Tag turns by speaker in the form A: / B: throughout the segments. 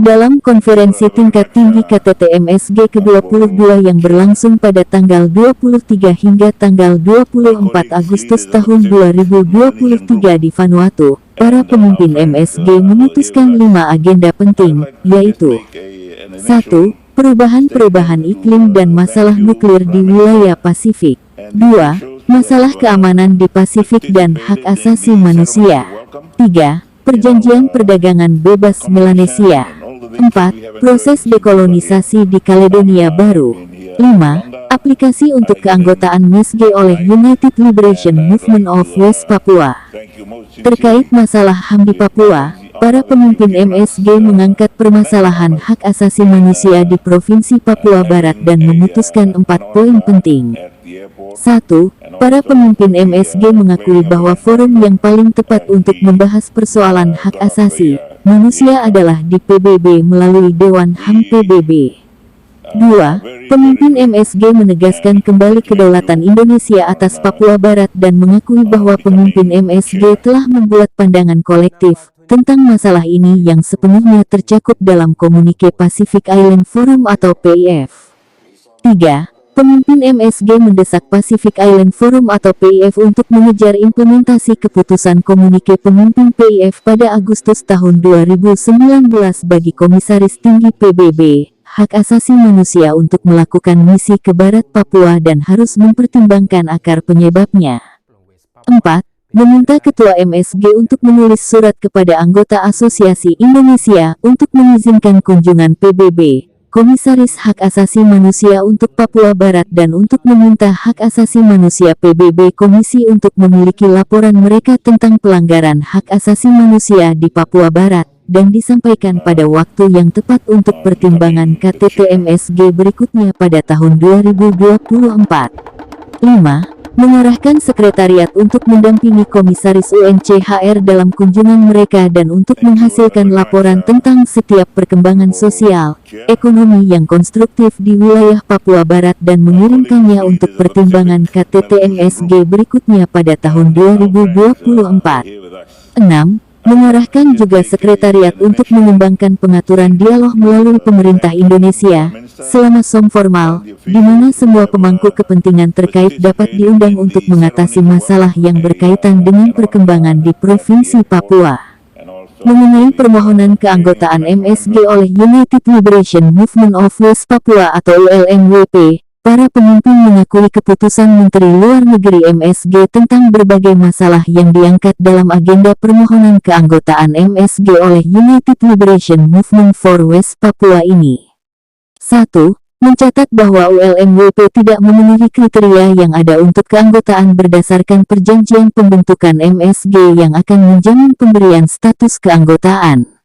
A: Dalam konferensi tingkat tinggi KTT MSG ke-22 yang berlangsung pada tanggal 23 hingga tanggal 24 Agustus tahun 2023 di Vanuatu, para pemimpin MSG memutuskan 5 agenda penting, yaitu 1. Perubahan-perubahan iklim dan masalah nuklir di wilayah Pasifik. 2. Masalah keamanan di Pasifik dan hak asasi manusia. 3. Perjanjian perdagangan bebas Melanesia. 4. Proses dekolonisasi di Kaledonia Baru. 5. Aplikasi untuk keanggotaan MSG oleh United Liberation Movement of West Papua. Terkait masalah HAM di Papua, para pemimpin MSG mengangkat permasalahan hak asasi manusia di Provinsi Papua Barat dan memutuskan 4 poin penting. 1. Para pemimpin MSG mengakui bahwa forum yang paling tepat untuk membahas persoalan hak asasi manusia adalah di PBB melalui Dewan HAM PBB. 2. Pemimpin MSG menegaskan kembali kedaulatan Indonesia atas Papua Barat dan mengakui bahwa pemimpin MSG telah membuat pandangan kolektif tentang masalah ini yang sepenuhnya tercakup dalam Komunike Pacific Island Forum atau PIF. 3. Pemimpin MSG mendesak Pacific Island Forum atau PIF untuk mengejar implementasi keputusan komunike pemimpin PIF pada Agustus tahun 2019 bagi Komisaris Tinggi PBB, Hak Asasi Manusia untuk melakukan misi ke Barat Papua dan harus mempertimbangkan akar penyebabnya. 4. Meminta Ketua MSG untuk menulis surat kepada anggota Asosiasi Indonesia untuk mengizinkan kunjungan PBB, Komisaris Hak Asasi Manusia untuk Papua Barat dan untuk meminta Hak Asasi Manusia PBB Komisi untuk memiliki laporan mereka tentang pelanggaran hak asasi manusia di Papua Barat, dan disampaikan pada waktu yang tepat untuk pertimbangan KTT MSG berikutnya pada tahun 2024. 5. Mengarahkan sekretariat untuk mendampingi Komisaris UNCHR dalam kunjungan mereka dan untuk menghasilkan laporan tentang setiap perkembangan sosial, ekonomi yang konstruktif di wilayah Papua Barat dan mengirimkannya untuk pertimbangan KTT MSG berikutnya pada tahun 2024. 6. Mengarahkan juga sekretariat untuk mengembangkan pengaturan dialog melalui pemerintah Indonesia selama SOM formal, di mana semua pemangku kepentingan terkait dapat diundang untuk mengatasi masalah yang berkaitan dengan perkembangan di Provinsi Papua. Mengenai permohonan keanggotaan MSG oleh United Liberation Movement of West Papua atau ULMWP, para pemimpin mengakui keputusan Menteri Luar Negeri MSG tentang berbagai masalah yang diangkat dalam agenda permohonan keanggotaan MSG oleh United Liberation Movement for West Papua ini. 1. Mencatat bahwa ULMWP tidak memenuhi kriteria yang ada untuk keanggotaan berdasarkan perjanjian pembentukan MSG yang akan menjamin pemberian status keanggotaan.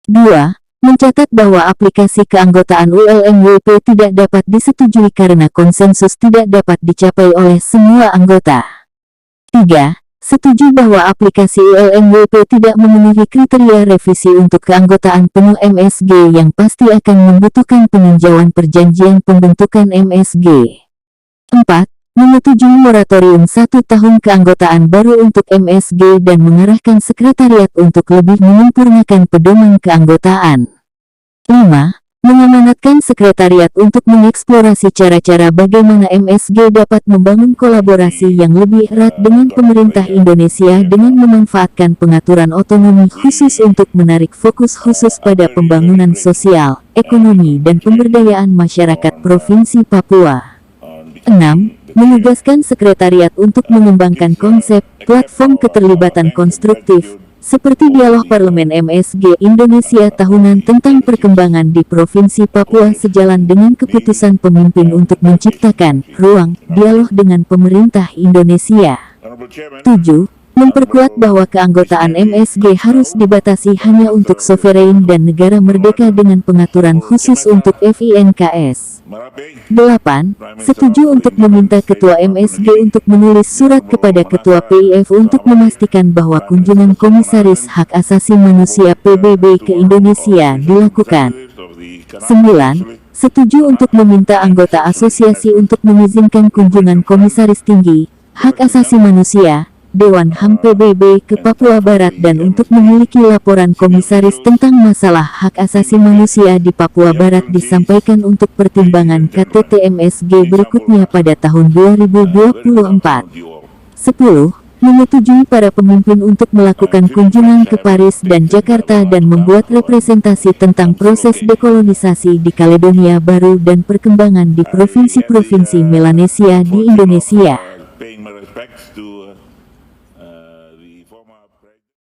A: 2. Mencatat bahwa aplikasi keanggotaan ULMWP tidak dapat disetujui karena konsensus tidak dapat dicapai oleh semua anggota. 3. Setuju bahwa aplikasi ULMWP tidak memenuhi kriteria revisi untuk keanggotaan penuh MSG yang pasti akan membutuhkan peninjauan perjanjian pembentukan MSG. 4. Menyetujui moratorium 1 tahun keanggotaan baru untuk MSG dan mengarahkan sekretariat untuk lebih menyempurnakan pedoman keanggotaan. 5. Mengamanatkan sekretariat untuk mengeksplorasi cara-cara bagaimana MSG dapat membangun kolaborasi yang lebih erat dengan pemerintah Indonesia dengan memanfaatkan pengaturan otonomi khusus untuk menarik fokus khusus pada pembangunan sosial, ekonomi dan pemberdayaan masyarakat Provinsi Papua. 6. Menugaskan sekretariat untuk mengembangkan konsep, platform keterlibatan konstruktif, seperti dialog parlemen MSG Indonesia tahunan tentang perkembangan di Provinsi Papua sejalan dengan keputusan pemimpin untuk menciptakan ruang dialog dengan pemerintah Indonesia. 7. Memperkuat bahwa keanggotaan MSG harus dibatasi hanya untuk sovereign dan negara merdeka dengan pengaturan khusus untuk FINKS. 8. Setuju untuk meminta Ketua MSG untuk menulis surat kepada Ketua PIF untuk memastikan bahwa kunjungan Komisaris Hak Asasi Manusia PBB ke Indonesia dilakukan. 9. Setuju untuk meminta anggota asosiasi untuk mengizinkan kunjungan Komisaris Tinggi Hak Asasi Manusia Dewan HAM PBB ke Papua Barat dan untuk memiliki laporan komisaris tentang masalah hak asasi manusia di Papua Barat disampaikan untuk pertimbangan KTT MSG berikutnya pada tahun 2024. 10. Menyetujui para pemimpin untuk melakukan kunjungan ke Paris dan Jakarta dan membuat representasi tentang proses dekolonisasi di Kaledonia Baru dan perkembangan di provinsi-provinsi Melanesia di Indonesia.
B: Paying my respects to